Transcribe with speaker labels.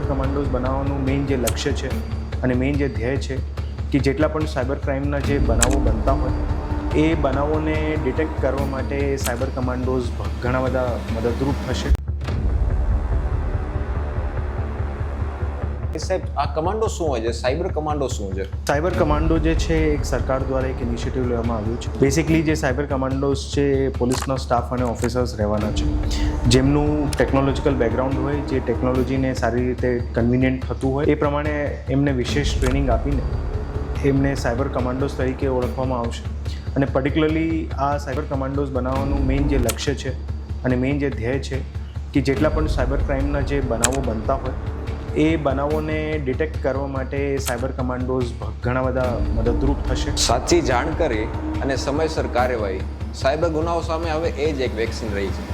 Speaker 1: Cyber કમાન્ડોઝ બનાવવાનું main જે લક્ષ્ય છે અને મેઇન જે ધ્યેય છે કે જેટલા પણ સાયબર ક્રાઇમના જે બનાવો બનતા હોય એ બનાવોને ડિટેક્ટ કરવા માટે સાયબર કમાન્ડોઝ ઘણા બધા મદદરૂપ થશે.
Speaker 2: સાહેબ, આ કમાન્ડો શું હોય છે? સાયબર કમાન્ડો શું છે?
Speaker 1: સાયબર કમાન્ડો જે છે એક સરકાર દ્વારા એક ઇનિશિયેટિવ લેવામાં આવ્યું છે. બેસિકલી જે સાયબર કમાન્ડોઝ છે એ પોલીસનો સ્ટાફ અને ઓફિસર્સ રહેવાના છે, જેમનું ટેકનોલોજીકલ બેકગ્રાઉન્ડ હોય, જે ટેકનોલોજીને સારી રીતે કન્વિનિયન્ટ થતું હોય એ પ્રમાણે એમને વિશેષ ટ્રેનિંગ આપીને એમને સાયબર કમાન્ડોઝ તરીકે ઓળખવામાં આવશે. અને પર્ટિક્યુલરલી આ સાયબર કમાન્ડોઝ બનાવવાનું મેઇન જે લક્ષ્ય છે અને મેઇન જે ધ્યેય છે કે જેટલા પણ સાયબર ક્રાઇમના જે બનાવો બનતા હોય એ બનાવોને ડિટેક્ટ કરવા માટે સાયબર કમાન્ડોઝ ઘણા બધા મદદરૂપ થશે.
Speaker 2: સાચી જાણકારી અને સમયસર કાર્યવાહી સાયબર ગુનાઓ સામે હવે એ જ એક વેક્સિન રહી છે.